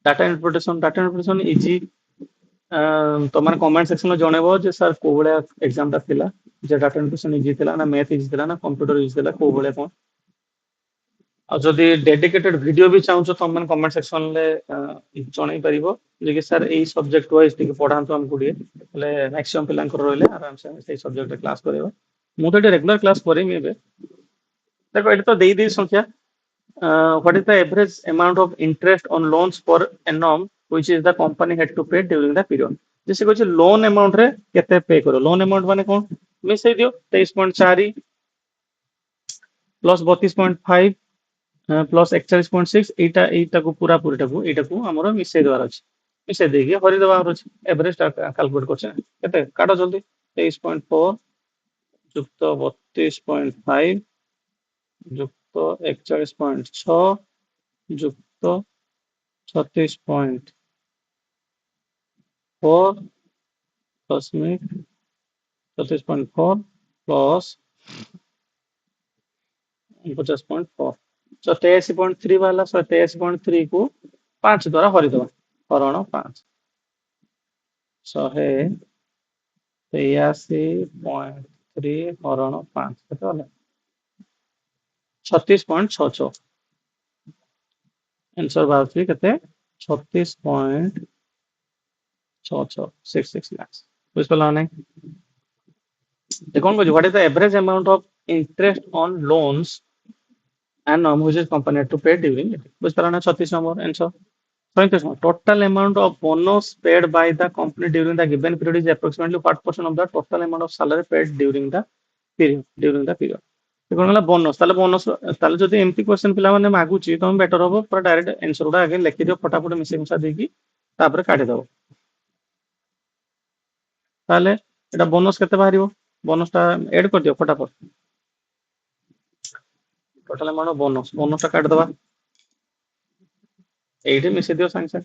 Data interpretation easy तो मैंने comment section में जनइबो जे सर को भलिया एग्जाम ता थिला जे डाटा इंटरप्रिटेशन इजी थिला ना मैथ इजी थिला ना कंप्यूटर इजी थिला को भलिया कोन और जदि डेडिकेटेड वीडियो भी चाहूछ तो मैंने कमेंट सेक्शन ले जणई परिबो जे कि सर एई सब्जेक्ट वाइज टिके पढांतो हमकु टिके ले मैक्सिमम पिलांकर रहले आराम से सेई सब्जेक्ट क्लास करेबो मु तो रेगुलर क्लास करेमी एबे देखो एटा तो देई देई संख्या what is the average amount of interest on loans per annum which is the company had to pay during the period जैसे कुछ लोन अमाउंट रे केते पे करो लोन अमाउंट माने कोन मिसै दियो 23.4 प्लस 32.5 प्लस 41.6 एटा को पूरा पूरीटा को एटा को हमरो मिसै देवार अछि मिसै देगी हरि देवार अछि एवरेज कैलकुलेट करछ केते काटो जल्दी 23.4 युक्त 32.5 युक्त 41.6 युक्त 36.4 दशमिक 36.4 प्लस 50.4 87.3 वाला 87.3 को 5 द्वारा हरि दवा हरण 5 183.3 हरण 5 केते होला 36.66 आंसर बाउची केते 36.66 लाख बुझ पला नै देखोन को what is the average amount of interest on loans and which is company to pay during it बुझ पला ना 36 number answer 37 total amount of bonus paid by the company during the given period is approximately what percent of the total amount of salary paid during the period देखोन गला bonus ताले जदी MP question पिला माने मागुची तम better होबो पूरा direct answer उडा आगे लिखि दियो फटाफट मिसे मिसा देकी तापर काटि दबो ताले एटा बोनस केते बाहरिबो बोनस ता ऐड कर दियो फटाफट टोटल अमाउंट ऑफ बोनस ता काट दबा एठी मिसे दियो संग संग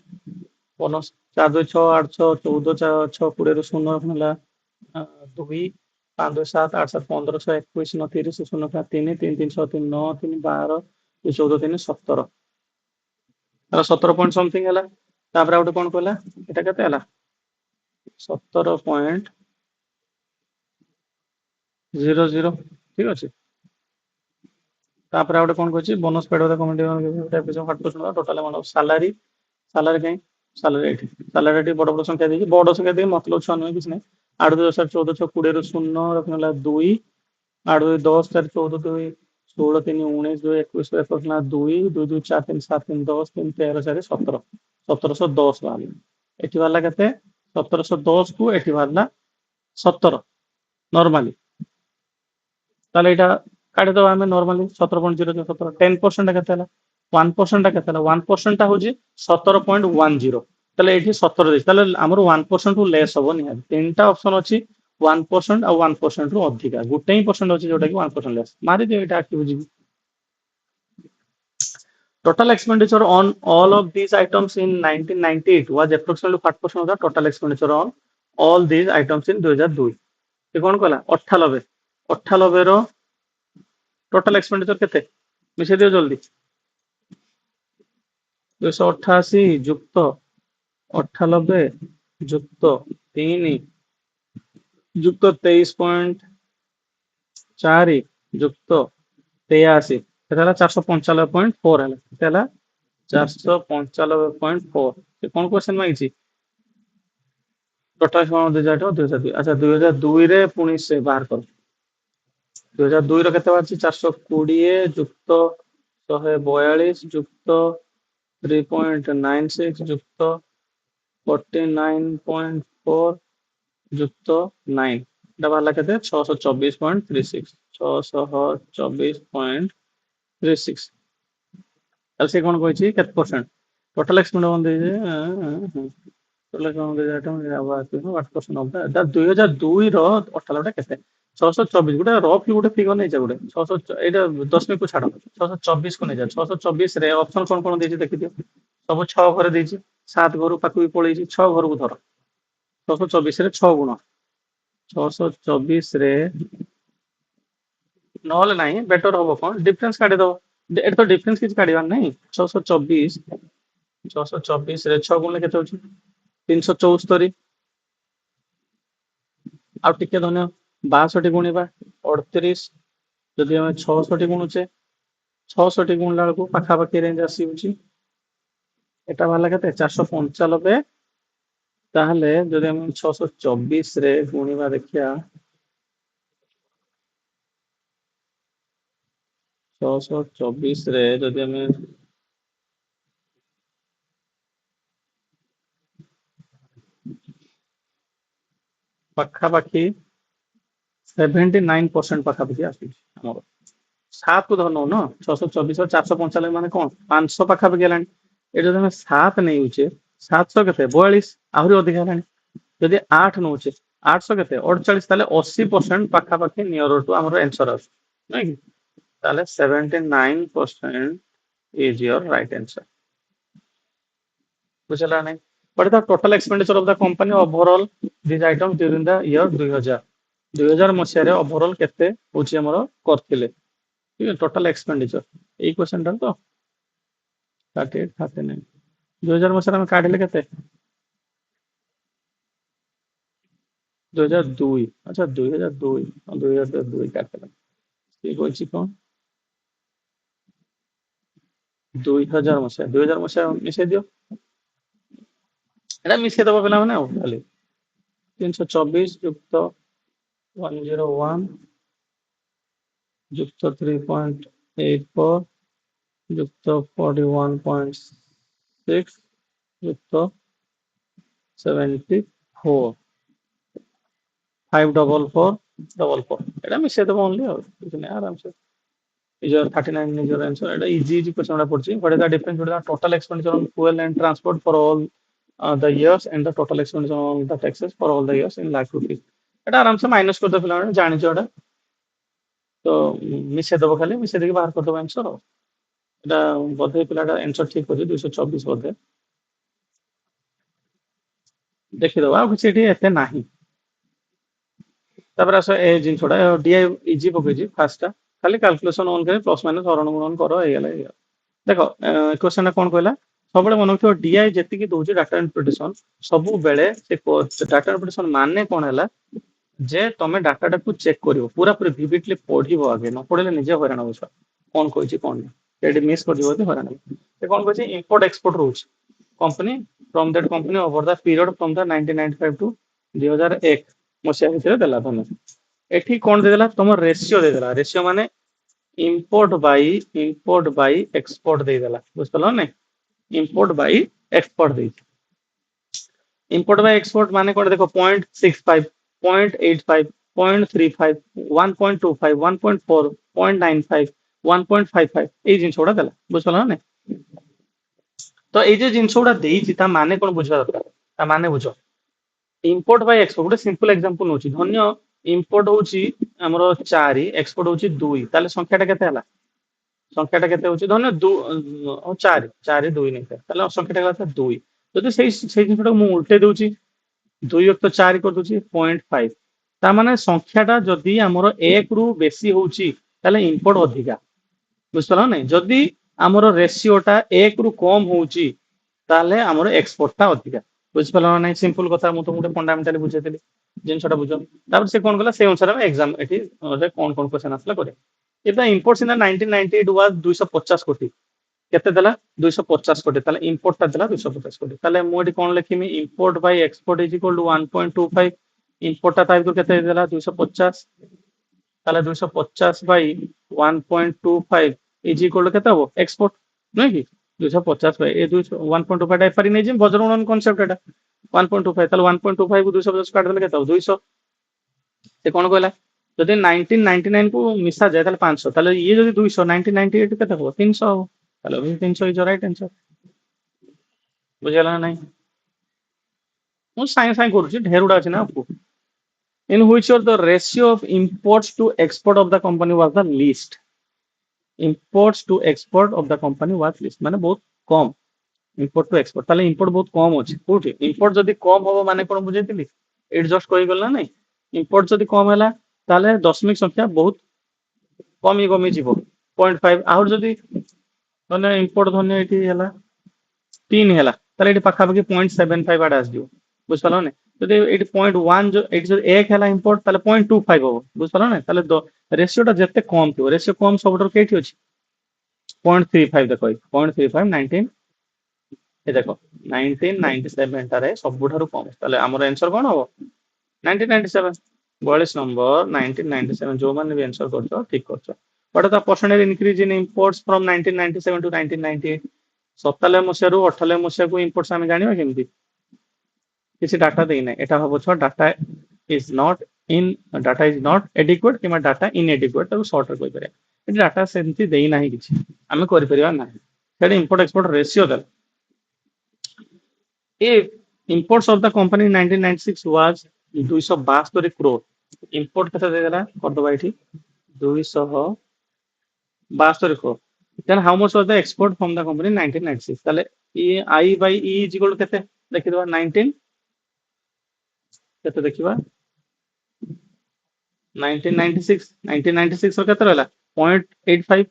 बोनस 4 2 6 8 6 14 6 20 रो 0 होला 2 5 2 7 8 7 15 6 21 9 30 0 3 3 3 6 3 9 3 12 14 3 17 तारा 17 पॉइंट समथिंग हला तापर आउट कोन कहला एटा केते हला 17.00 ठीक अछि तापर आउट कोन कहछि बोनस पेड होता comment episode 8% total amount of salary कहीं सैलरी एटी बड़ बड़ संख्या देकी बड़ संख्या देकी मतलब 6 नहीं किछ नहीं 8 2 14 6 20 रो 0 रखनला 2 8 2 10 4 14 2 16 3 19 2 21 रखनला 2 2 2 4 3 7 3 10 3 13 4 17 1710 वाला एठी वाला केते 1710 को एठी वाला 17 नॉर्मली ताले एटा काटे दो हमें नॉर्मली 17.0 17 10% केते हला 1% केते हला 1% ता होजी 17.10 ताले एठी 17 देछ ताले हमर 1% रु लेस होबो नि तीनटा ऑप्शन अछि 1% और 1% रु अधिका गुटे ही परसेंट अछि जोटा कि 1% लेस मारि दे एटा कि बुझी total expenditure on all of these items in 1998 was approximately 5% of the total expenditure on all these items in 2002 ये कौन कहला 98 98 रो टोटल एक्सपेंडिचर केते मिसे दियो जल्दी 288 युक्त 98 युक्त 3 युक्त 23.4 युक्त 83 केतला 495.4 हला केतला 495.4 ये कौन क्वेश्चन माइछि टोटल अमाउंट दे जाटो 2002 अच्छा 2002 रे पुनी से बाहर कर 2002 रो केते बाछि 420 युक्त 142 युक्त 3.96 युक्त 49.4 युक्त 9 डबल केते 624.36 624.36 अलसे कोन कहछि केते परसेंट टोटल एक्सपेंड दे जे टोटल एक्सपेंड दे जाटा आवाज 8% ऑफ द 2002 रो 98 केते 624 गुटे रफली गुटे फिगर नै छै गुटे 600 एटा 10 में को छाडो 624 को नै जा 624 रे ऑप्शन कोन देछि देखि दियो सब 6 घर देछि 7 घर पाकु भी पळै छी 6 घर को धर 624 रे 6 गुण 624 रे नहले नाही बेटर होबो कोन डिफरेंस काढे दो एटा तो डिफरेंस किछ काढिबार नाही 624 624 रे 6 गुणिले केते होची 374 ଆଉ ଟିକେ ଧନ୍ୟ 62 ଗୁଣିବା 38 ଯଦି ଆମେ 66 ଗୁଣୁଛେ 66 ଗୁଣିଲା ବେଳକୁ ପାଖାପାଖି ରେଞ୍ଜ ଆସିଯାଉଛି ଏଟା ବାହାରିଲା କେତେ 495 ତାହେଲେ ଯଦି ଆମେ 624 ରେ ଗୁଣିବା ଦେଖିବା 624 ରେ ଯଦି ଆମେ ପାଖାପାଖି 79% ପାଖାପାଖି ଆସୁଛି ଆମର 7 କୁ ଧର ନଉନ 624 495 ମାନେ କଣ 500 ପାଖାପାଖି ହେଲାଣି ଏଠି ଯଦି ଆମେ 7 ନେଇଉଛେ 700 କେତେ 42 ଆହୁରି ଅଧିକ ହେଲାଣି ଯଦି 8 ନଉଛେ 800 କେତେ 48 ତାହେଲେ 80% ପାଖାପାଖି ନିୟର ଟୁ ଆମର ଆନ୍ସର ଆସୁଛି ନାଇଁ କି ତାହେଲେ 79% is your right answer ବୁଝିଲା ନାଇଁ what is the total expenditure of the company overall these items during the year 2000 ମସିହାରେ overall କେତେ ହଉଛି ଆମର କରିଥିଲେ ठीक है टोटल एक्सपेंडिचर ଏଇ क्वेश्चन ଟା ତ 38 39 2000 ମସିହାରେ ଆମେ କାଢିଲେ କେତେ 2002 अच्छा 2002 2002 କାଟିଲା ଠିକ ଅଛି କଣ 2000 ମସିହା ମିଶେଇ ଦିଅ ଏଟା ମିଶେଇ ଦବ ପିଲାମାନେ ଆଉ ଖାଲି 324 ଯୁକ୍ତ 101 ଯୁକ୍ତ 3.84 ଯୁକ୍ତ 41.6 ଯୁକ୍ତ 74 54444 এটা মিশিয়ে দেবো only ଆଉ କିଛି ନାହିଁ ଆରାମସେ is your 39 is your answer এটা easy question ଟା ପଡୁଛି what is the difference between the total expenditure on fuel and transport for all the years and the total expenditure on the taxes for all the years in lakh rupees এটা ଆରାମସେ minus କରିଦେବ ପିଲାମାନେ ଜାଣିଛ ଏଟା ତ ମିଶେଇ ଦେବ ଖାଲି ମିଶେଇ ଦେଇକି ବାହାର କରିଦେବ ଆନ୍ସର ଆଉ এটা ବୋଧେ ପିଲାଟା ଆନ୍ସର ଠିକ କରିଛି 224 ବୋଧେ ଦେଖିଦବା ଆଉ କିଛି ଏଠି ଏତେ ନାହିଁ ତାପରେ ଆସ ଏ ଜିନିଷଟା ଡିଆଇ ଇଜି ପକେଇଛି ଫାଷ୍ଟଟା ଖାଲି କ୍ୟାଲକୁଲେସନ ଅନ୍ କରି ପ୍ଲସ ମାଇନସ ହରଣ ଗୁଣନ କର ହେଇଗଲା ଦେଖ କ୍ୱେଶ୍ଚନ ଟା କଣ କହିଲା ସବୁବେଳେ ମନେ ରଖିବ ଡିଆଇ ଯେତିକି ଦଉଛି ଡାଟା ଇଣ୍ଟରପ୍ରିଟେସନ ସବୁବେଳେ ସେ ଡାଟା ଇଣ୍ଟରପ୍ରିଟେସନ ମାନେ କଣ ହେଲା ଯେ ତମେ ଡାଟାଟାକୁ ଚେକ୍ କରିବ ପୁରା ପୁରି ଭିଭିଡଲି ପଢିବ ଆଗେ ନ ପଢିଲେ ନିଜେ ହଇରାଣ ହଉଛ କଣ କହିଛି କଣ ନାହିଁ ଏଠି ମିସ୍ କରିଯିବ ଯଦି ହଇରାଣ ସେ କଣ କହିଛି ଇମ୍ପୋର୍ଟ ଏକ୍ସପୋର୍ଟ ରହୁଛି company from that company over the period from the 1995 to 2001 ମସିହା ଭିତରେ ଦେଲା ତମେ ଏଠି କଣ ଦେଇଦେଲା ତମ ରେସିଓ ଦେଇଦେଲା ରେସିଓ ମାନେ ଇମ୍ପୋର୍ଟ ବାଇ ଏକ୍ସପୋର୍ଟ ଦେଇଦେଲା ବୁଝିପାରିଲ ନାଇଁ ଇମ୍ପୋର୍ଟ ବାଇ ଏକ୍ସପୋର୍ଟ ଦେଇଛି ଇମ୍ପୋର୍ଟ ବାଇ ଏକ୍ସପୋର୍ଟ ମାନେ କଣ ଦେଖ 0.65 0.85 0.35 1.25 1.4 0.95 1.55 ଏଇ ଜିନିଷ ଗୁଡା ଦେଲା ବୁଝିପାରିଲ ନାଇଁ ତ ଏଇ ଯୋଉ ଜିନିଷ ଗୁଡା ଦେଇଛି ତା ମାନେ କଣ ବୁଝିବା ଦରକାର ତା ମାନେ ବୁଝ ଇମ୍ପୋର୍ଟ ବାଇ ଏକ୍ସପୋର୍ଟ ଗୋଟେ ସିମ୍ପଲ ଏକ୍ସାମ୍ପଲ ନଉଛି ଧନ୍ୟ ଇମ୍ପୋର୍ଟ ହଉଛି ଆମର 4 ଏକ୍ସପୋର୍ଟ ହଉଛି 2 ତାହେଲେ ସଂଖ୍ୟାଟା କେତେ ହେଲା ସଂଖ୍ୟାଟା କେତେ ହଉଛି ଧନ୍ୟ 4 4 2 ନେଇ ତାହେଲେ ସଂଖ୍ୟାଟା କେତେ 2 ଯଦି ସେଇ ଜିନିଷଟାକୁ ମୁଁ ଉଲ୍ଟେଇ ଦଉଛି 2 ଅକ୍ତ 4 କରିଦଉଛି 0.5 ତା ମାନେ ସଂଖ୍ୟାଟା ଯଦି ଆମର 1 ରୁ ବେଶୀ ହଉଛି ତାହେଲେ ଇମ୍ପୋର୍ଟ ଅଧିକା ବୁଝିପାରିଲ ନାଇଁ ଯଦି ଆମର ରେସିଓଟା 1 ରୁ କମ ହଉଛି ତାହେଲେ ଆମର ଏକ୍ସପୋର୍ଟଟା ଅଧିକା ବୁଝିପାରିଲ ନା ନାଇଁ ସିମ୍ପଲ କଥା ମୁଁ ତମକୁ ଗୋଟେ ଫଣ୍ଡାମେଣ୍ଟାଲି ବୁଝେଇଥିଲି ଜିନିଷଟା ବୁଝ ତାପରେ ସେ କଣ କଲା ସେ ଅନୁସାରେ ଆମେ ଏକ୍ସାମ ଏଠି କଣ କ୍ୱେଶ୍ଚନ ଆସିଲା କରେ ଏବେ ଇମ୍ପୋର୍ଟ ସିନା 1998 ୱାଜ 250 କୋଟି କେତେ ଦେଲା 250 କୋଟି ତାହେଲେ ଇମ୍ପୋର୍ଟଟା ଦେଲା 250 କୋଟି ତାହେଲେ ମୁଁ ଏଠି କଣ ଲେଖିମି import by export is equal to 1.25 ଇମ୍ପୋର୍ଟଟା ତା ଭିତରୁ କେତେ ଦେଲା 250 ତାହେଲେ 250 ବାଇ 1.25 ଇଜ ଇକ୍ୱାଲ ଟୁ କେତେ ହବ ଏକ୍ସପୋର୍ଟ ନୁହେଁ କି 250 ବାଇ ଏ 1.25 ଟା ଏପାରି ନେଇଯିବି ବଜ୍ରଗୁଣନ କନସେପ୍ଟ ଏଟା 1.25 ତାହେଲେ 1.25 କୁ 250 କାଟିଦେଲେ କେତେ ହବ 200 ସେ କଣ କହିଲା ଯଦି 1999 କୁ ମିଶା ଯାଏ ତାହେଲେ 500 ତାହେଲେ ଇଏ ଯଦି 200 1998 କେତେ ହବ 300 ହବ ତାହେଲେ 300 ଇଜ ରାଇଟ आंसर ବୁଝିଗଲା ନା ନାଇଁ ମୁଁ ସାଙ୍ଗେ ସାଙ୍ଗେ କରୁଛି ଢେରୁଟା ଅଛି ନା in which of the ratio of imports to export of the company was the least imports to export of the company was least ମାନେ ବହୁତ କମ import to export ତାହେଲେ import ବହୁତ କମ ଅଛି କୋଉଠି import ଯଦି କମ ହବ ମାନେ କଣ ବୁଝେଇଥିଲି ଏଇଠି ଜଷ୍ଟ କହିଗଲି ନା ନାଇଁ import ଯଦି କମ ହେଲା ତାହେଲେ ଦଶମିକ ସଂଖ୍ୟା ବହୁତ କମି କମି ଯିବ 0.5 ଆହୁରି ଯଦି ଧନ୍ୟ import ଧନ୍ୟ ଏଠି ହେଲା 3 ହେଲା ତାହେଲେ ଏଠି ପାଖାପାଖି 0.75 ଆଡେ ଆସିଯିବ ବୁଝିପାରିଲ ନା ଯଦି ଏଠି 0.1 ଏଠି ଯଦି 1 ହେଲା ଇମ୍ପୋର୍ଟ ତାହେଲେ 0.25 ହବ ବୁଝିପାରିଲ ନା ତାହେଲେ ରେସିଓଟା ଯେତେ କମ ଥିବ ରେସିଓ କମ ସବୁଠାରୁ କେଠି ଅଛି 0.35 ଦେଖ 0.35 19 ଏ ଦେଖ 1997 ଟାରେ ସବୁଠାରୁ କମ ତାହେଲେ ଆମର ଆନ୍ସର କଣ ହବ 1997 42 ନମ୍ବର 1997 ଯୋଉମାନେ ବି ଆନ୍ସର କରୁଛ ଠିକ କରୁଛ what is the percentage increase in imports from 1997 to 1998 97 ମସିହାରୁ 98 ମସିହାକୁ ଇମ୍ପୋର୍ଟସ ଆମେ ଜାଣିବା କେମିତି କିଛି ଡାଟା ଦେଇନାହିଁ ଏଟା ହବ ଛଅ ଡାଟା ଇଜ ନଟ୍ ଏଡିକ୍ୱେଟ୍ କିମ୍ବା ଡାଟା ଇନଏଡିକ୍ୱେଟ୍ ତାକୁ ସର୍ଟରେ କହିପାରିବା ଏଠି ଡାଟା ସେମିତି ଦେଇନାହିଁ କିଛି ଆମେ କରିପାରିବା ନାହିଁ ସେଠି ଇମ୍ପୋର୍ଟ ଏକ୍ସପୋର୍ଟ ରେସିଓ ଦେଲା if imports of the company in 1996 was 272 crore import କେତେ ଦେଇଦେଲା କରିଦବା ଏଠି 272 crore then how much was the export from the company in 1996 ତାହେଲେ I by E is equal to କେତେ ଦେଖିଦବା 19 କେତେ ଦେଖିବା 1996 ର କେତେ ରହିଲା 0.85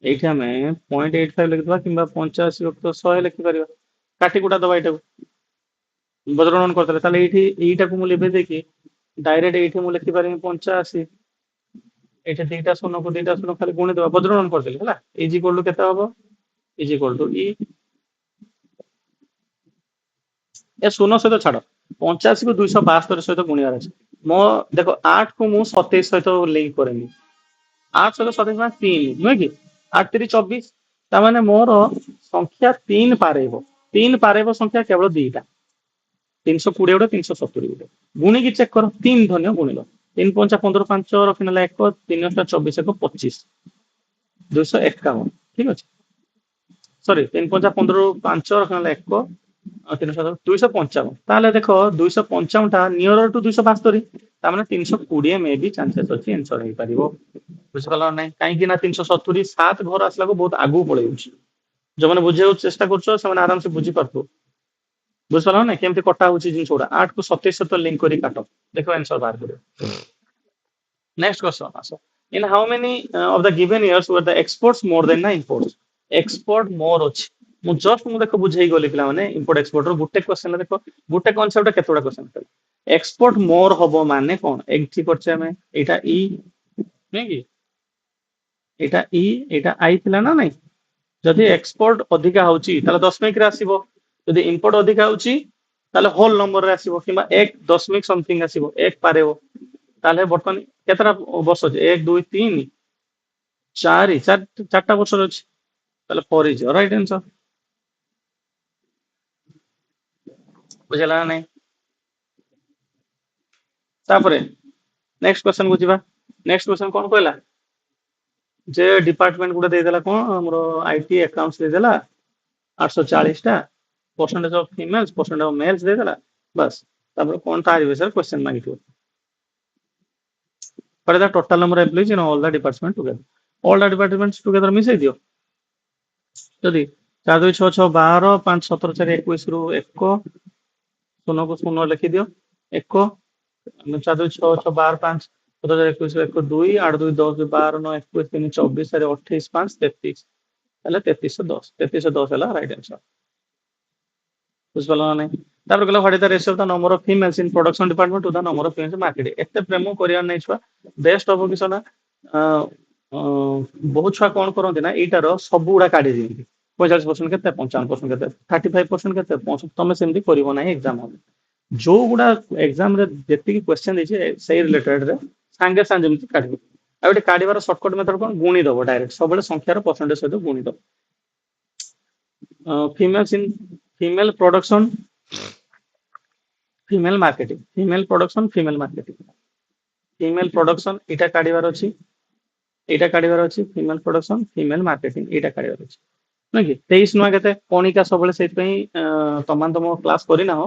ଏଇଠି ଆମେ 0.85 ଲେଖିଦବା କିମ୍ବା 85 କୁ 100 ଲେଖିପାରିବା କାଟି କୁଟା ଦବା ଏଇଟାକୁ ବଜ୍ରଗଣନ କରିଦେଲେ ତାହେଲେ ଏଇଠି ଏଇଟାକୁ ମୁଁ ଲିଭେଇ ଦେଇକି ଡାଇରେକ୍ଟ ଏଇଠି ମୁଁ ଲେଖିପାରିବି 85 ଏଇଠି ଦିଟା ଶୂନକୁ ଦିଟା ଶୂନ ଖାଲି ଗୁଣି ଦେବା ବଜ୍ରଗଣନ କରିଦେଲି ହେଲା ଇଜ ଇକ୍ୱାଲ ଟୁ କେତେ ହବ ଇଜ ଇକ୍ୱାଲ ଟୁ ଇ ଏ ଶୂନ ସହିତ ଛାଡ 85 କୁ 272 ସହିତ ଗୁଣିବାର ଅଛି ମୋ ଦେଖ 8 କୁ ମୁଁ 27 ସହିତ ଲିଙ୍କ କରେନି 8 ସହିତ 27 ମାନେ 3 ନୁହେଁ କି 8 3 24 ତାମାନେ ମୋର ସଂଖ୍ୟା 3 ପାରେଇବ 3 ପାରେଇବ ସଂଖ୍ୟା କେବଳ ଦିଟା 320 ଗୋଟେ 370 ଗୋଟେ ଗୁଣିକି ଚେକ୍ କର 3 ଧନ୍ୟ ଗୁଣିଲ 3 5 15 5 ରଖିନେଲା 1 3 24 1 25 251 ଠିକ ଅଛି ସରି 3 5 15 5 ରଖିନେଲା 1 255 ତାହେଲେ ଦେଖ 255 ଟା ନିୟର ଟୁ 272 ତାମାନେ 320 ମେ ବି ଚାନ୍ସେସ୍ ଅଛି ଆନ୍ସର ହେଇପାରିବ ବୁଝିପାରିଲ ନାହିଁ କାହିଁକି ନା 370 7 ଘର ଆସିଲାକୁ ବହୁତ ଆଗକୁ ପଳେଇଉଛି ଯୋଉମାନେ ବୁଝିବାକୁ ଚେଷ୍ଟା କରୁଛ ସେମାନେ ଆରାମସେ ବୁଝିପାରୁଥିବ ବୁଝିପାରିଲ ନା କେମିତି କଟା ହଉଛି ଜିନିଷ ଗୁଡା 8 କୁ 27 ସହିତ ଲିଙ୍କ କରି କାଟ ଦେଖ ଆନ୍ସର ବାହାର କରିବ ନେକ୍ସଟ କ୍ୱେଶ୍ଚନ ଆସ in how many of the given years were the exports more than the imports export more ଅଛି ମୁଁ ଜଷ୍ଟ ମୁଁ ଦେଖ ବୁଝେଇ ଗଲି ପିଲାମାନେ ଇମ୍ପୋର୍ଟ ଏକ୍ସପୋର୍ଟ ର ଗୋଟେ କ୍ୱେଶ୍ଚନ ଦେଖ ଗୋଟେ କନସେପ୍ଟ କେତେଟା କ୍ୱେଶ୍ଚନ ଏକ୍ସପୋର୍ଟ ମୋର ହବ ମାନେ କଣ ଏଠି କରିଛେ ଆମେ ଏଇଟା ଇ ନୁହେଁ କି ଏଇଟା ଇ ଏଇଟା ଆଇ ଥିଲା ନା ନାଇଁ ଯଦି ଏକ୍ସପୋର୍ଟ ଅଧିକା ହଉଛି ତାହେଲେ ଦଶମିକରେ ଆସିବ ଯଦି ଇମ୍ପୋର୍ଟ ଅଧିକା ହଉଛି ତାହେଲେ ହୋଲ ନମ୍ବରରେ ଆସିବ କିମ୍ବା 1 ଦଶମିକ ସମଥିଙ୍ଗ ଆସିବ 1 ପାରେବ ତାହେଲେ ବର୍ତ୍ତମାନ କେତେଟା ବର୍ଷ ଅଛି 1 2 3 ଚାରିଟା ବର୍ଷ ଅଛି ତାହେଲେ 4 ଇଜ ରାଇଟ ଆନ୍ସର ବୁଝିଲା ନା ନାଇଁ ତାପରେ ନେକ୍ସଟ क्वेश्चन କୁ ଯିବା ନେକ୍ସଟ क्वेश्चन କଣ କହିଲା ଯେ ଡିପାର୍ଟମେଣ୍ଟ ଗୁଡା ଦେଇଦେଲା କଣ ଆମର ଆଇଟି ଆକାଉଣ୍ଟସ ଦେଇଦେଲା 840 ଟା percentage of females percentage of males ଦେଇଦେଲା ବାସ୍ ତାପରେ କଣ ତାରି ବିଷୟରେ question ମାଗିଥିବ what is the total number of employees in all the departments together all the departments together ମିଶେଇ ଦିଅ ଯଦି 4 2 6 6 12 5 17 4 21 ରୁ 1 ଶୂନକୁ ଶୂନ ଲେଖିଦିଅ 1 4 2 6 6 12 5 17 21 1 2 8 2 10 12 9 21 3 24 4 28 5 33 ତାହେଲେ 3310 3310 ହେଲା ରାଇଟ ଆନ୍ସର ବୁଝିପାରିଲ ନା ନାହିଁ ତାପରେ କହିଲା what is the ratio of the number of females in production department to the number of females marketing ଏତେ ପ୍ରେମ କରିବାର ନାହିଁ ଛୁଆ ବେଷ୍ଟ ହବ କିସ ନା ବହୁତ ଛୁଆ କଣ କରନ୍ତି ନା ଏଇଟାର ସବୁ ଗୁଡା କାଢି ଦିଅନ୍ତି 45% କେତେ 55% କେତେ 35% କେତେ ତମେ ସେମିତି କରିବ ନାହିଁ ଏକ୍ସାମ ହଲ ଯୋଉ ଗୁଡା ଏକ୍ସାମ ରେ ଯେତିକି କ୍ୱେଶ୍ଚନ ଦେଇଛି ସେଇ ରିଲେଟେଡ ରେ ସାଙ୍ଗେ ସାଙ୍ଗେ ଯେମିତି କାଢିବ ଆଉ ଏଠି କାଢିବାର ସର୍ଟକଟ ମେଥଡ କଣ ଗୁଣି ଦବ ଡାଇରେକ୍ଟ ସବୁବେଳେ ସଂଖ୍ୟାର ପରସେଣ୍ଟେଜ ସହିତ ଗୁଣି ଦବ females in female production female marketing female production female marketing female production ଏଇଟା କାଢିବାର ଅଛି ଫିମେଲ ପ୍ରଡକ୍ସନ ଫିମେଲ ମାର୍କେଟିଂ ଏଇଟା କାଢିବାର ଅଛି ନୁହେଁ କି 23 ନୂଆ କେତେ କଣିକା ସବୁବେଳେ ସେଇଥିପାଇଁ ତମ କ୍ଲାସ କରିନାହ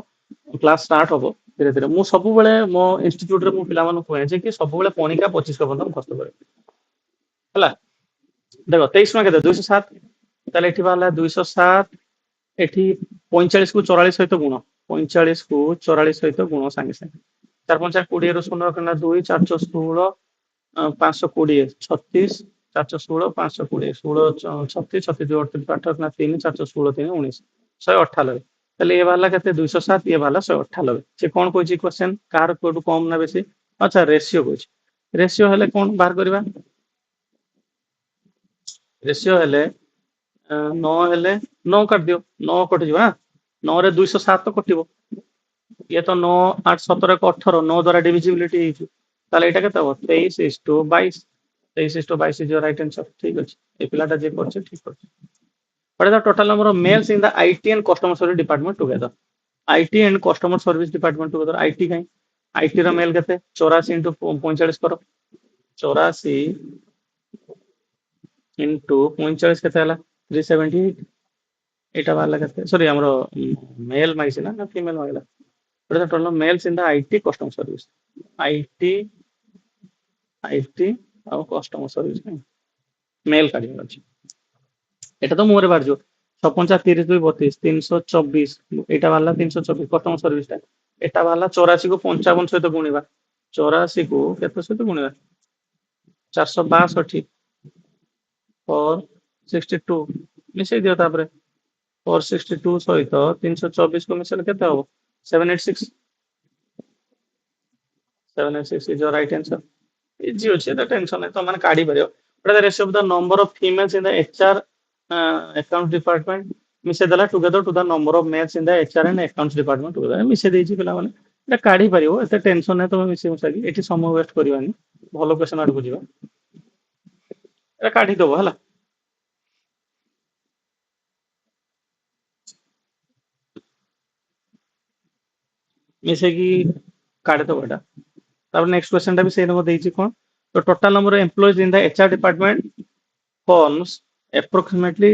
କ୍ଲାସ ଷ୍ଟାର୍ଟ ହବ ଧୀରେ ଧୀରେ ମୁଁ ସବୁବେଳେ ମୋ ଇନଷ୍ଟିଚ୍ୟୁଟରେ ମୁଁ ପିଲାମାନଙ୍କୁ କୁହେ ଯେ କି ସବୁବେଳେ କଣିକା 25 ପର୍ଯ୍ୟନ୍ତ ମୁଖସ୍ତ କରେ ହେଲା ଦେଖ 23 ନୂଆ କେତେ 207 ତାହେଲେ ଏଠି ବାହାରିଲା 207 ଏଠି 45 କୁ 44 ସହିତ ଗୁଣ 45 କୁ 44 ସହିତ ଗୁଣ ସାଙ୍ଗେ ସାଙ୍ଗେ 4 5 20 ରୁ 0 ରଖିଲା 2 4 6 16 520 36 416 520 16 36 36 38 ना 3 416 3 19 198 তাহলে এ বাহালা কেতে 207 এ বাহালা 198 সে কোন কইছি क्वेश्चन কার কোটু কম না বেশি আচ্ছা রেশিও কইছি রেশিও হলে কোন বাହାର করিবা ରେସିଓ ହେଲେ 9 ହେଲେ 9 କାଟିଦିଅ 9 କଟିଯିବ ନା 9 ରେ 207 ତ କଟିବ ଇଏ ତ 9 8 17 18 9 ଦ୍ୱାରା ଡିଭିଜିବିଲିଟି ହେଇଛି ତାହେଲେ ଏଇଟା କେତେ ହବ 23:22 23:22 is your right answer ঠিক ଅଛି এই ପିଲାଟା ଯେ କରିছে ଠିକ କରିছে what is the total number of males in the IT and customer service department together IT and customer service department together IT କାଇଁ IT ର male କେତେ 84 into 45 କର 84 into 45 କେତେ ହେଲା 378 এটা ବାହାରିଲା କେତେ ସରି ଆମର ମେଲ ମାଇଛି ନା ଫିମେଲ ମାଗିଲା what is the total males in the IT customer service IT ଆଉ customer service କାଇଁ मेल काढिବାର ଅଛି এটা তো মোরে বাড়જો 56 30 2 32 324 এটা বাহালা 324 কষ্টম সার্ভিসটা এটা বাহালা 84 को 55 সহিত গুণিবা 84 को কেতে সহিত গুণিবা 462 और 62 মিশাই দিও তারপরে और 62 সহিত 324 को মিশালে কেতে হবে 786 786 is your right answer easy ଅଛି এটা টেনশন নাই তো মানে কাढी परियो what is the ratio of the number of females in the HR account department ମିଶେଇ ଦେଲା together to the number of males in the HR and accounts department together ମିଶେଇ ଦେଇଛି ପିଲାମାନେ এটা କାढी परियो ଏତେ ଟେନସନ ନାହିଁ ତମେ ମିଶେଇ ମୁସାକି ଏଠି ସମୟ ୱେଷ୍ଟ କରିବାନି ଭଲ କ୍वेଶ୍ଚନ ଆଡକୁ ଯିବା এটা କାढी ଦବ ହେଲା ମିଶେଇକି କାଢି ଦବ ଏଟା ତାପରେ ନେକ୍ସଟ क्वेश्चन ଟା ବି ସେଇ ନମ୍ବର ଦେଇଛି କଣ ତ total number of employees in the HR department forms approximately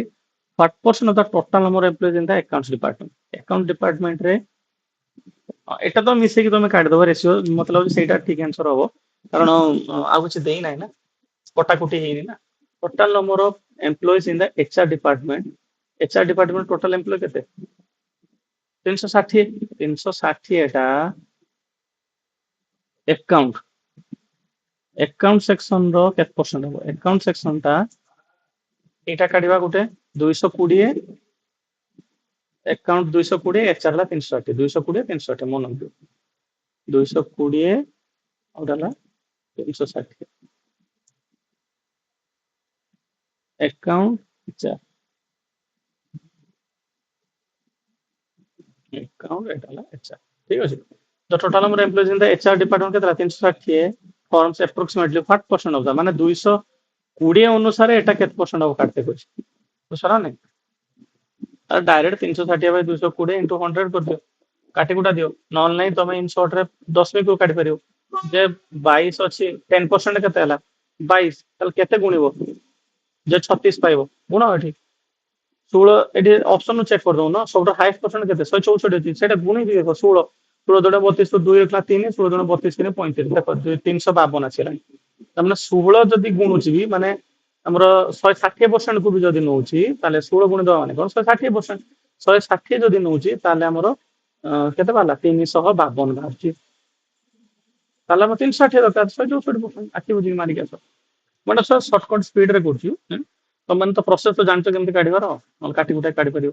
what portion of the total number of employees in the accounts department account department रे এটা তো মিশেইকি তুমি কাটি দেবো রেশিও मतलब ସେଇଟା ଠିକ आंसर হবো কারণ ଆଉ କିଛି ଦେଇ ନାହିଁ ନା କଟାକଟି ହେଇନି ନା total number of employees in the HR department total employee କେତେ 360 360 এটা account section ର କେତେ percent ହବ account section ଟା ଏଟା କାଢିବା ଗୋଟେ 220 account 220 HR ला 360 220 360 ମନ ଦିଅ 220 ଆଉ ଡାଲା 360 account HR ଏଟା ହେଲା HR ଠିକ ଅଛି the total number of employees in the HR department କେତେ 360 forms approximately what percent of the ମାନେ 220 ଅନୁସାରେ ଏଟା କେତେ percent ହବ କାଟତେ କହୁଛି ବୁଝଛନା ନାଇଁ আর ডাইরেক্ট 360 বাই 220 ইনটু 100 कर दियो काटी कुटा दियो नॉन लाइन तमे इन शॉर्ट रे 10 में को काटी परियो जे 22 अछि 10% केते हला 22 तल केते गुणिबो जे 36 पाइबो गुण एठी 16 एठी ऑप्शन नु चेक कर दो ना सबटा हाईएस्ट परसेंट केते 164 अछि सेटा गुणी दियो 16 16 जोडा 32 तो 2 एकला 3 16 जोडा 32 के 35 देखो 352 अछि तमने 16 जदी गुणुची भी माने ଆମର 160% କୁ ବି ଯଦି ନଉଛି ତାହେଲେ 16 ଗୁଣି ଦବା ମାନେ କଣ 160% 160 ଯଦି ନଉଛି ତାହେଲେ ଆମର କେତେ ବାହାରିଲା 352 ବାହାରୁଛି ତାହେଲେ ଆମର 360 ଦରକାର 164% ଆଖି ବୁଝିକି ମାରିକି ଆସ ମାନେ ସର ସର୍ଟକଟ ସ୍ପିଡ ରେ କରୁଛି ତମମାନେ ତ ପ୍ରୋସେସ ତ ଜାଣିଛ କେମିତି କାଢିବାର ନହେଲେ କାଟି କୁଟା କାଢି ପାରିବ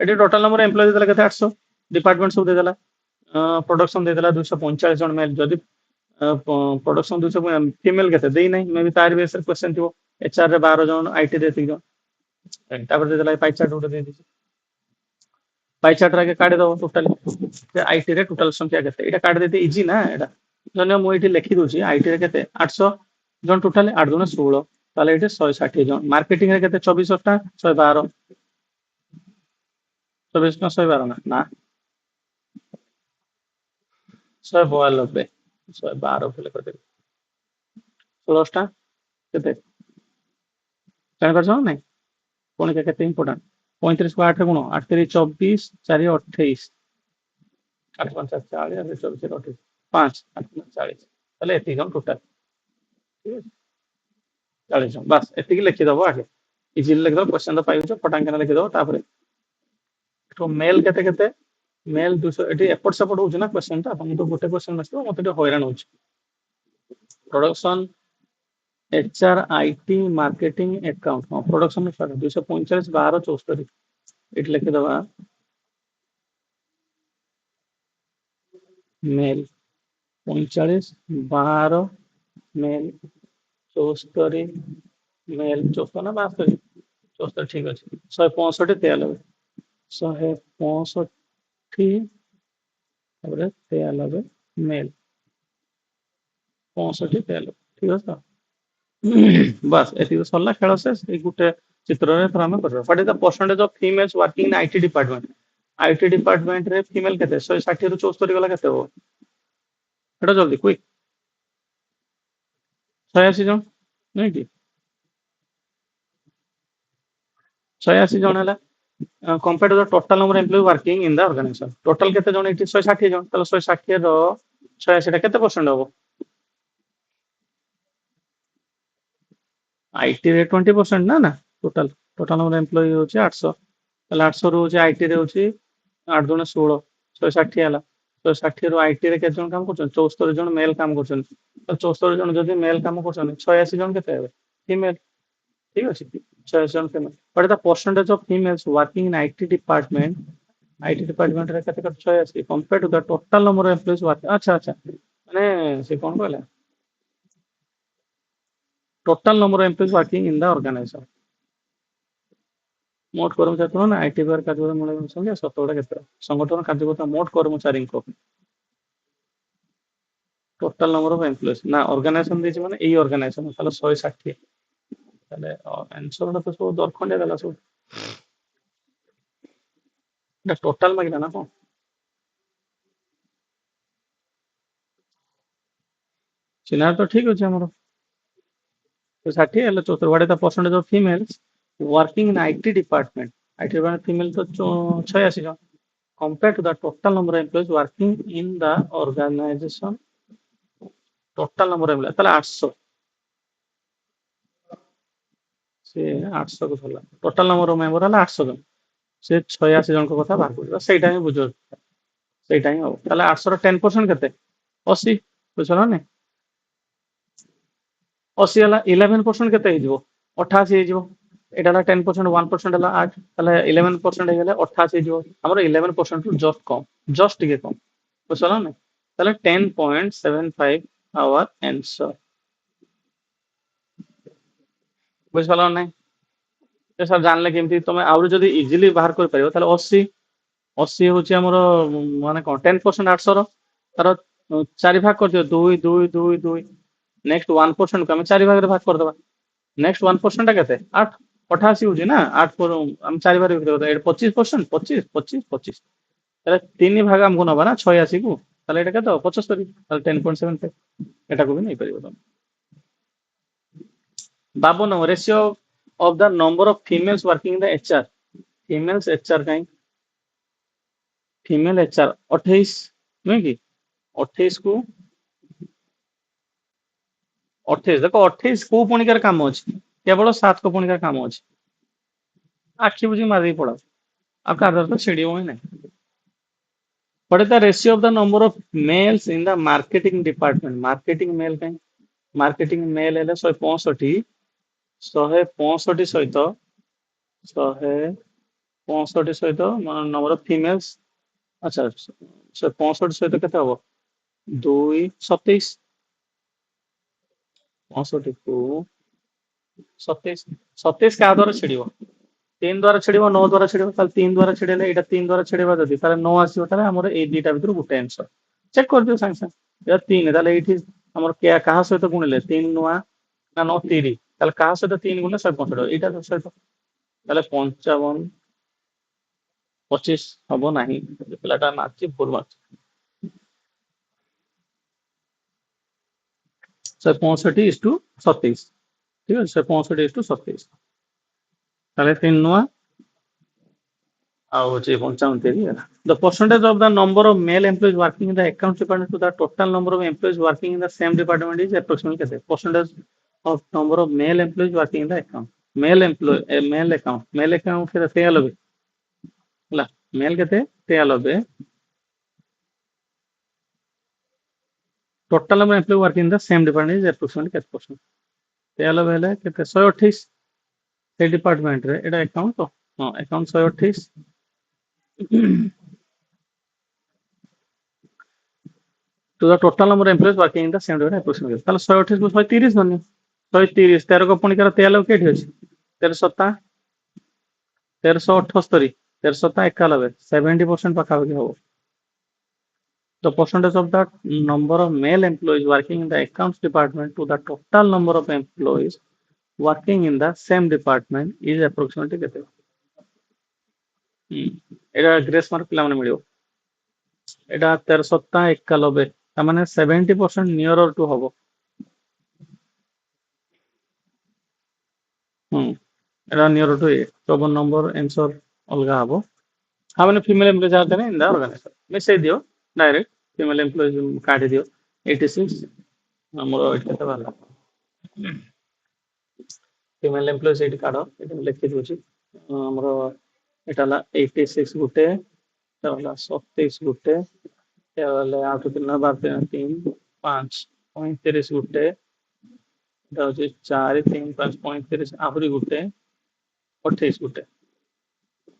ଏଠି ଟୋଟାଲ ନମ୍ବର ଏମ୍ପ୍ଲୟି ଦେଲା କେତେ 800 ଡିପାର୍ଟମେଣ୍ଟ ସବୁ ଦେଇଦେଲା ପ୍ରୋଡକ୍ସନ ଦେଇଦେଲା 245 ଜଣ ମେଲ ଯଦି प्रोडक्शन 200 फीमेल केते देई नै मे भी तार बेस क्वेश्चन थियो एचआर रे 12 जन आईटी रे 3 जन तापर दे देला पाई चार्ट उठे दे दी पाई चार्ट रे काढे दो टोटल आईटी रे टोटल संख्या केते एटा काढ देते इजी ना एटा जने मु एठी लिखि दोची आईटी रे केते 800 जन टोटल 8 जन 16 ताले एठी 160 जन मार्केटिंग रे केते 24 टा 112 24 ना 112 ना 192 112 फले कर दे 16 टा केते जान कर छ नै कोन के केते इंपोर्टेंट 35 को 8 रे गुण 8 3 24 4 28 8 5 40 और 24 28 5 8 40 তাহলে এতি জম টোটাল ঠিক আছে 40 জম বাস এতি কি লিখি দবো আগে ইজি লিখি দবো क्वेश्चन তো পাইছো ফটাঙ্গনা লিখি দবো তারপরে তো মেল কেতে কেতে মেল 200 এটি এপট সপোর্ট होउछ ना क्वेश्चन ता हम तो गोटे क्वेश्चन नस्तो मते हयरान होउछ production HR IT marketing account ହଁ ପ୍ରୋଡକ୍ସନ 245 12 74 ଏଠି ଲେଖିଦବା ମେଲ 45 12 ମେଲ 74 ମେଲ 54 ନା 72 74 ଠିକ ଅଛି 165 93 165 ତାପରେ 93 ମେଲ 65 93 ଠିକ ଅଛି ତ ବାସ୍ ଏତିକି ସରିଲା ଖେଳ ଶେଷ ଏଇ ଗୋଟେ ଚିତ୍ରରେ ଏଥର ଆମେ କରିବା what is the percentage of females working in IT department IT department ରେ ଫିମେଲ କେତେ 160 ରୁ 74 ଗଲା କେତେ ହବ ଏଟା ଜଲ୍ଦି କୁଇକ୍ 86 ଜଣ ନୁହେଁ କି 86 ଜଣ ହେଲା compared to the total number of employees working in the organization total କେତେ ଜଣ ଏଠି 160 ଜଣ ତାହେଲେ 160 ର 86 ଟା କେତେ ପରସେଣ୍ଟ ହବ ଆଇଟି ରେ 20% ନା ନା ଟୋଟାଲ ନମ୍ବର ଏମ୍ପ୍ଲୟି ହଉଛି 800 ତାହେଲେ 800 ରୁ ହଉଛି ଆଇଟି ରେ ହଉଛି 8 ଦୁଣେ 16 160 ହେଲା 160 ରୁ ଆଇଟି ରେ କେତେ ଜଣ କାମ କରୁଛନ୍ତି 74 ଜଣ ମେଲ କାମ କରୁଛନ୍ତି ତ 74 ଜଣ ଯଦି ମେଲ କାମ କରୁଛନ୍ତି 86 ଜଣ କେତେ ହେବେ ଫିମେଲ ଠିକ ଅଛି 86 ଜଣ female but the percentage of females working in IT department ରେ କେତେ 86 compare to the total number of employees working ଆଚ୍ଛା ଆଚ୍ଛା ମାନେ ସେ କଣ କହିଲା total number of employees working in the organization ମୋଟ କର୍ମଚାରୀ ତୁଳନା ଆଇଟି ବିଭାଗ କାର୍ଯ୍ୟରତ ମହିଳାଙ୍କ ସଂଖ୍ୟା ଶତକଡ଼ା କେତେ ସଂଗଠନ କାର୍ଯ୍ୟକର୍ତ୍ତା ମୋଟ କର୍ମଚାରୀଙ୍କ ଟୋଟାଲ ନମ୍ବର ଅଫ ଏମ୍ପ୍ଲୟିଜ ନା ଅର୍ଗାନାଇଜେସନ ଦେଇଛି ମାନେ ଏଇ ଅର୍ଗାନାଇଜେସନ ତାହେଲେ 160 ତାହେଲେ ଆନ୍ସର ତ ସବୁ ଦରଖଣ୍ଡିଆ ଦେଲା ସବୁ এটা ଟୋଟାଲ ମାଗିଲା ନା କଣ ଚିହ୍ନା ତ ଠିକ ଅଛି ଆମର 60 ହେଲେ 74 what is the percentage of females working in IT department IT department female ତ 86 ଜଣ compared to the total number of employees working in the organization total number of employees ତାହେଲେ 800 ସେ 800 କୁ ଧରିଲା ଟୋଟାଲ ନମ୍ବର ଅଫ ମେମ୍ବର ହେଲା 800 ଜଣ ସେ 86 ଜଣଙ୍କ କଥା ବାହାର କରିବ ସେଇଟା ହିଁ ବୁଝ ସେଇଟା ହିଁ ହବ ତାହେଲେ 800 ର 10% କେତେ 80 ବୁଝିଲ ନା 80 ହେଲା 11% କେତେ ହେଇଯିବ 88 ହେଇଯିବ ଏଇଟା ହେଲା 10% 1% ହେଲା 8 ତାହେଲେ 11% ହେଇଗଲେ 88 ହେଇଯିବ ଆମର 11% ରୁ ଜଷ୍ଟ କମ ଜଷ୍ଟ ଟିକେ କମ ବୁଝିଲ ନା ତାହେଲେ 10.75 our answer ବୁଝିପାରିଲ ନା ନାଇଁ ସାର୍ ଜାଣିଲେ କେମିତି ତମେ ଆହୁରି ଯଦି ଇଜିଲି ବାହାର କରିପାରିବ ତାହେଲେ 80 ହଉଛି ଆମର ମାନେ କଣ 10% 800 ର ତାର ଚାରି ଭାଗ କରିଦିଅ 2 2 2 2 ନେକ୍ସଟ 1% କୁ ଆମେ ଚାରି ଭାଗରେ ଭାଗ କରିଦବା ନେକ୍ସଟ 1% ଟା କେତେ 8 88 ହଉଛି ନା 8 ପରେ ଆମେ ଚାରି ଭାଗରେ ବିଭକ୍ତ କରିଦବା ଏଇଟା 25% 25 25 25 ତାହେଲେ ତିନି ଭାଗ ଆମକୁ ନବା ନା 86 କୁ ତାହେଲେ ଏଇଟା କେତେ 75 ତାହେଲେ 10.75 ଏଟାକୁ ବି ନେଇପାରିବ ତମେ 52 ratio of the number of females working the HR females HR କାଇଁ ଫିମେଲ ଏଚଆର 28 ନୁହେଁ କି 28 କୁ 28 ଦେଖ 28 କୋଉ ପଣିକାର କାମ ଅଛି କେବଳ 7 କ ପଣିକାର କାମ ଅଛି ଆଖି ବୁଝି ମାରିକି ପଡାଉ ଆଉ କାହାର ତ ଛିଡିବ ହିଁ ନାହିଁ what is the ratio of the number of males in the marketing department marketing male କାଇଁ ମାର୍କେଟିଂ ମେଲ ହେଲେ 165 165 ସହିତ 165 ସହିତ ନମ୍ବର ଅଫ ଫିମେଲ୍ସ ଆଚ୍ଛା 165 ସହିତ କେତେ ହବ 2 27 65 କୁ 27 27 କାହା ଦ୍ୱାରା ଛିଡିବ 3 ଦ୍ୱାରା ଛିଡିବ 9 ଦ୍ୱାରା ଛିଡିବ ତାହେଲେ 3 ଦ୍ୱାରା ଛିଡିଲେ ଏଇଟା 3 ଦ୍ୱାରା ଛିଡିବା ଯଦି ତାହେଲେ 9 ଆସିବ ତାହେଲେ ଆମର ଏଇ ଦିଟା ଭିତରୁ ଗୋଟେ ଆନ୍ସର ଚେକ୍ କରିଦିଅ ସାଙ୍ଗେ ସାଙ୍ଗେ ଏଇଟା 3 ତାହେଲେ ଏଇଠି ଆମର କାହା ସହିତ ଗୁଣିଲେ 3 ନୂଆ ନା 9 30 ତାହେଲେ କାହା ସହିତ 3 ଗୁଣିଲେ 165 ଏଇଟା ସହିତ ତାହେଲେ 55 25 ହବ ନାହିଁ ପିଲାଟା ମାର୍ଚି ଭୁଲ ମାର୍ଚି 165 ଇସ ଟୁ 27 ଠିକ ଅଛି 165 ଇସ ଟୁ 27 ତାହେଲେ 3 ନୂଆ ଆଉ ହଉଛି 55 ତିରି ହେଲା the percentage of the number of male employees working in the accounts department to the total number of employees working in the same department is approximately କେତେ percentage of number of male employees working in the account male account କେତେ 93 ହେଲା male କେତେ 93 total number of employees working in the same department is approximately କେତେ percent 93 ହେଲେ କେତେ 128 ସେ ଡିପାର୍ଟମେଣ୍ଟରେ ଏଇଟା account ତ ହଁ account 128 to the total number of employees working in the same department approximately ତାହେଲେ 128 କୁ 130 ଧରିନିଅ 130 13 କ ପୁଣି କେତେ 93 କେଠି ଅଛି 13 1378 1391 70% ପାଖାପାଖି ହବ the percentage of the number of male employees working in the accounts department to the total number of employees working in the same department is approximately କେତେ ଏଇଟା ଗ୍ରେସ୍ ମାର୍କ ପିଲାମାନେ ମିଳିବ ଏଇଟା 1391 ତାମାନେ 70% ନିୟରର ଟୁ ହବ ଏଇଟା ନିୟର ଟୁ 54 ନମ୍ବର ଆନ୍ସର ଅଲଗା ହବ how many female employees are there in the organization ମିଶେଇ ଦିଅ ଡାଇରେକ୍ଟ female employees କାଢି ଦିଅ 86 ଆମର ଏଠି କେତେ ବାହାରିଲା female employees ଏଠି କାଢ ଏଠି ମୁଁ ଲେଖି ଦଉଛି ଆମର ଏଟା ହେଲା 86 ଗୋଟେ ଏଟା ହେଲା 27 ଗୋଟେ ଏଟା ହେଲା 8 3 12 3 5 35 ଗୋଟେ ଏଟା ହଉଛି 4 3 5 35 ଆହୁରି ଗୋଟେ 28 ଗୋଟେ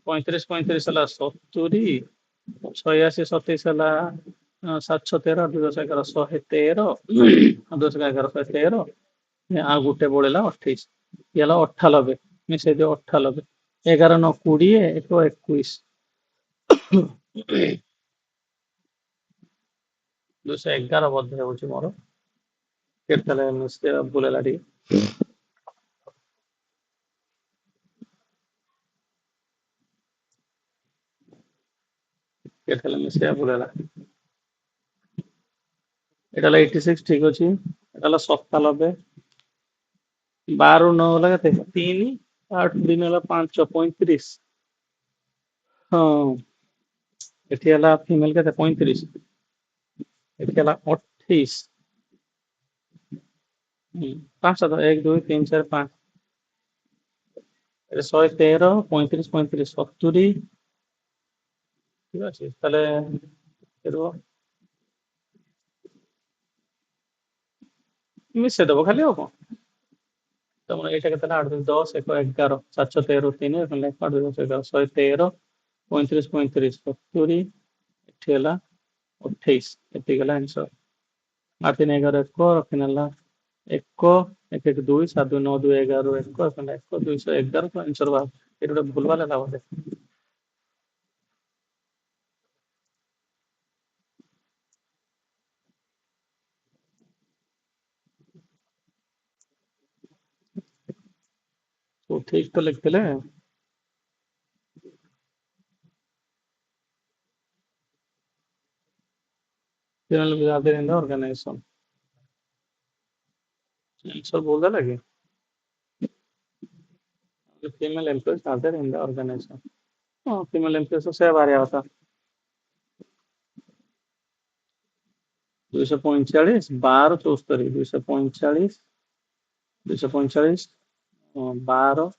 35 35 ହେଲା 70 86 27 ହେଲା 713 2 11 113 2 11 113 ଆଉ ଗୋଟେ ବଳିଲା 28 ଇଏ ହେଲା 98 ମିଶେଇ ଦିଅ 98 11 9 20 1 21 211 ବୋଧେ ହଉଛି ମୋର କେତେବେଳେ ମିଶେଇ ବୁଲେଇଲା ଟିକେ କେତେବେଳେ ମିଶେଇ ବୁଲେଇଲା ଏଟା ହେଲା 86 ଠିକ ଅଛି ଏଟା ହେଲା 97 12 9 ହେଲା କେତେ 3 8 3 ହେଲା 5 35 ହଁ ଏଠି ହେଲା ଫିମେଲ କେତେ 35 ଏଠି ହେଲା 28 ପାଞ୍ଚ 1 2 3 4 5 113 35 35 70 ঠিক ଅଛି ତାହେଲେ ମିଶେଇ ଦେବ ଖାଲି ଆଉ କଣ ତମର ଏଇଟା କେତେ ହେଲା 8 2 10 1 11 7 13 3 8 2 11 113 35 35 70 ଏଠି ହେଲା 28 ଏତିକି ହେଲା ଆନ୍ସର 8 3 11 1 ରଖିନେ ହେଲା 1 1 1 2 7 2 9 2 11 1 1 211 ଆନ୍ସର ବାହାର ଏଠି ଗୋଟେ ଭୁଲ ଭାଲ ହେଲା ବୋଧେ तो ठीक तो लिखते female employees are there in the organization answer बोल दे लगे female employees are there in the organization हाँ female employees तो से बारे आता 245 12 74 245 245 12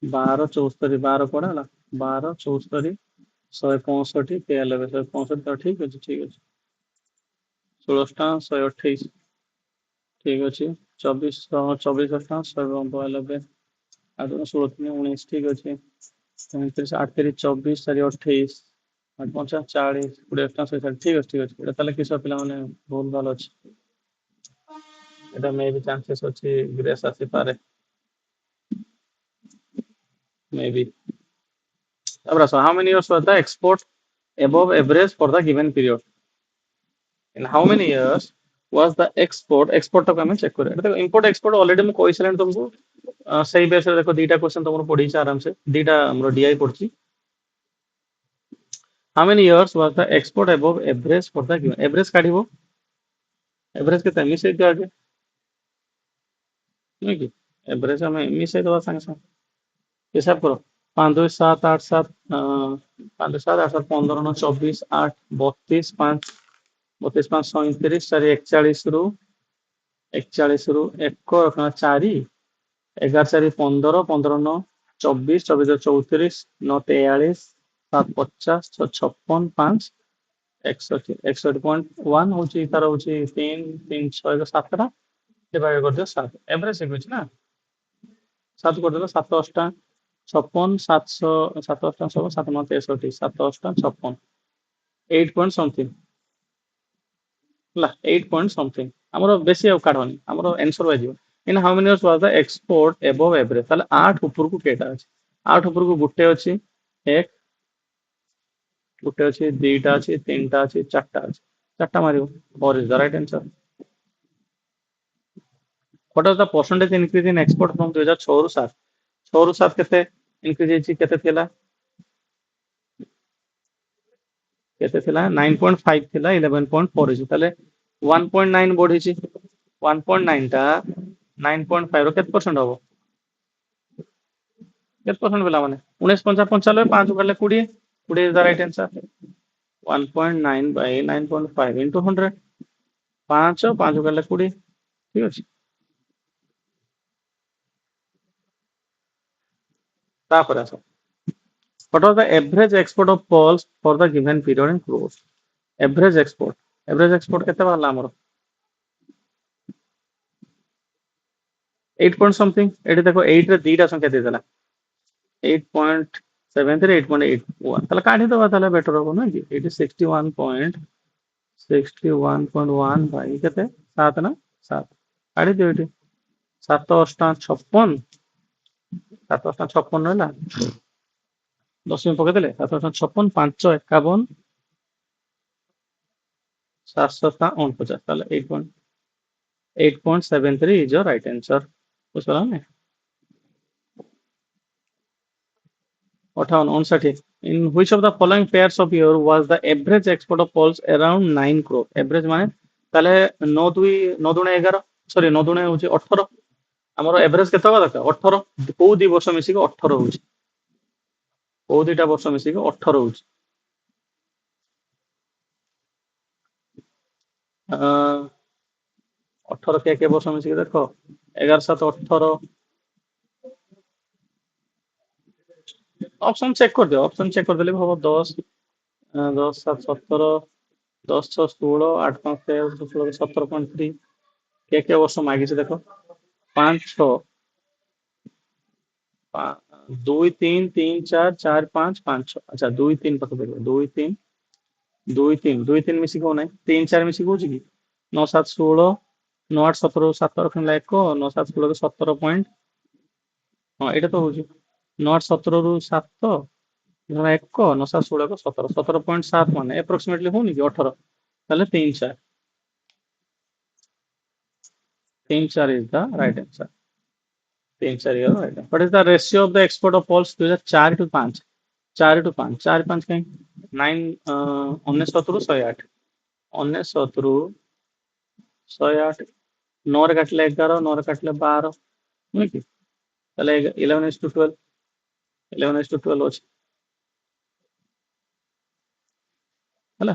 12 74 12 पड़ा ना 12 74 165 93 165 तो ठीक ଅଛି ଠିକ ଅଛି 16 ଟା 128 ଠିକ ଅଛି 24 24 ଟା 192 ଆଉ 16 19 ଠିକ ଅଛି 35 8 24 4 28 8 5 40 20 ଟା 160 ଠିକ ଅଛି ଏଟା ତାହେଲେ କିସ ପିଲାମାନେ ବହୁତ ଭଲ ଅଛି এটা মেবি চান্সেস ଅଛି গ্রেস ଆସିପାରେ মেবি তারপর আসো how many years was the export above average for the given period in how many years was the export ଟାକୁ ଆମେ ଚେକ୍ କରିବା ଦେଖ import export already ମୁଁ କହିସାରିଲିଣି ତମକୁ ସେଇ ବେସରେ ଦେଖ ଦିଟା क्वेश्चन ତମର ପଢିଛି ଆରାମ ସେ ଦିଟା ଆମର DI ପଡିଛି how many years was the export above average for the given average କାଢିବ average କେତେ ମିଶେଇ ଦିଅ ଆଗେ ନୁହେଁ କି average ଆମେ ମିଶେଇ ଦବା ସାଙ୍ଗେ ସାଙ୍ଗେ हिसाब करो 5 2 7 8 7 5 2 7 8 7 15 9 24 8 32 5 32 5 37 4 41 ରୁ 41 ରୁ 1 4 11 4 15 15 9 24 24 34 9 43 7 50 6 56 5 61 61.1 ହଉଛି ତାର ହଉଛି 3 3 6 7 ଟା डिवाइड कर दियो 7 एवरेज सिकुछ ना 7 कर देलो 7 अष्टा 56 700 7 अष्टा 7 9 63 7 अष्टा 56 8 पॉइंट समथिंग ହେଲା 8 ପଏଣ୍ଟ ସମଥିଙ୍ଗ ଆମର ବେଶୀ ଆଉ କାଢନି ଆମର ଆନ୍ସର ବାଜିବ in how many years was the export ଏବଭ average ତାହେଲେ 8 ଉପରକୁ କେଟା ଅଛି 8 ଉପରକୁ ଗୋଟେ ଅଛି 1 ଗୋଟେ ଅଛି ଦିଟା ଅଛି ତିନିଟା ଅଛି ଚାରଟା ଅଛି ଚାରଟା ମାରିବ four is the right answer what was the percentage increase in export from 2006 ରୁ 7 6 ରୁ 7 କେତେ ଇନକ୍ରିଜ ହେଇଛି କେତେ ଥିଲା 9.5 ଥିଲା 11.4 ହେଇଛି ତାହେଲେ 1.9 ବଢିଛି 1.9 ଟା 9.5 ର କେତେ परसेंट ହବ କେତେ परसेंट ପିଲାମାନେ 19 5 95 5 ଗଲେ 20 20 is the right answer 1.9 by 9.5 into 100 5 5 ଗଲେ 20 ଠିକ ଅଛି ତାପରେ ଆସ what was the average export of pearls for the given period in crores average export କେତେ ବାହାରିଲା ଆମର 8 point something ଏଠି ଦେଖ 8 ରେ ଦିଟା ସଂଖ୍ୟା ଦେଇଦେଲା 8.7 8.81 ତାহଲେ କାଢି ଦବା ତାହଲେ ବେଟର ହବ ନା କି ଏଠି 61.1 ଭାଇ କେତେ 7 ନା 7 କାଢି ଦିଅ ଏଠି 7 ଅଷ୍ଟା 56 7 ଅଷ୍ଟା 56 ରହିଲା 10 ପକେଇଦେଲେ 7 ଅଷ୍ଟା 56 5 51 7 7 49 ତାହଲେ 8.73 is your right answer ବୁଝିପାରିଲ ନା 58 59 in which of the following pairs of year was the average export of pulse around 9 crore average ମାନେ ତାହଲେ 9 2 9 ଦୁणे 11 ସରି 9 ଦୁणे ହଉଛି 18 ଆମର ଏଭରେଜ କେତେ ହବା ଦରକାର 18 କୋଉ ଦି ବର୍ଷ ମିଶିକି 18 ହଉଛି କୋଉ ଦିଟା ବର୍ଷ ମିଶିକି 18 ହଉଛି 18 କେ ବର୍ଷ ମିଶିକି ଦେଖ 11 7 18 ଅପସନ ଚେକ୍ କରିଦିଅ ଅପସନ ଚେକ୍ କରିଦେଲେ ବି ହବ 10 10 7 17 10 6 16 8 5 13 16 17.3 କେ ବର୍ଷ ମାଗିଛି ଦେଖ 5 6 2 3 3 4 4 5 5 6 ଆଚ୍ଛା 2 3 ପାଖ ଦେଖିବ 2 3 2 3 ମିଶିକି ହଉ ନାହିଁ 3 4 ମିଶିକି ହଉଛି କି 9 7 16 9 8 17 7 ରଖିଲା 1 9 7 16 17 ପଏଣ୍ଟ ହଁ ଏଇଟା ତ ହଉଛି 9 8 17 ରୁ 7 1 9 7 16 17 17.7 ମାନେ ଆପ୍ରୋକ୍ସିମେଟଲି ହଉନି କି 18 ତାହେଲେ 3 4 3 4 is the right answer 3 4 is the right answer. What is the ratio of the export of pulse 2004 to 5 4 to 5 4 5 कहीं 9 19 ରୁ 108 19 ରୁ 108 9 ରେ କାଟିଲେ 11 9 ରେ କାଟିଲେ 12 ନୁହେଁ କି ତାହେଲେ 11:12 11:12 ଅଛି ହେଲା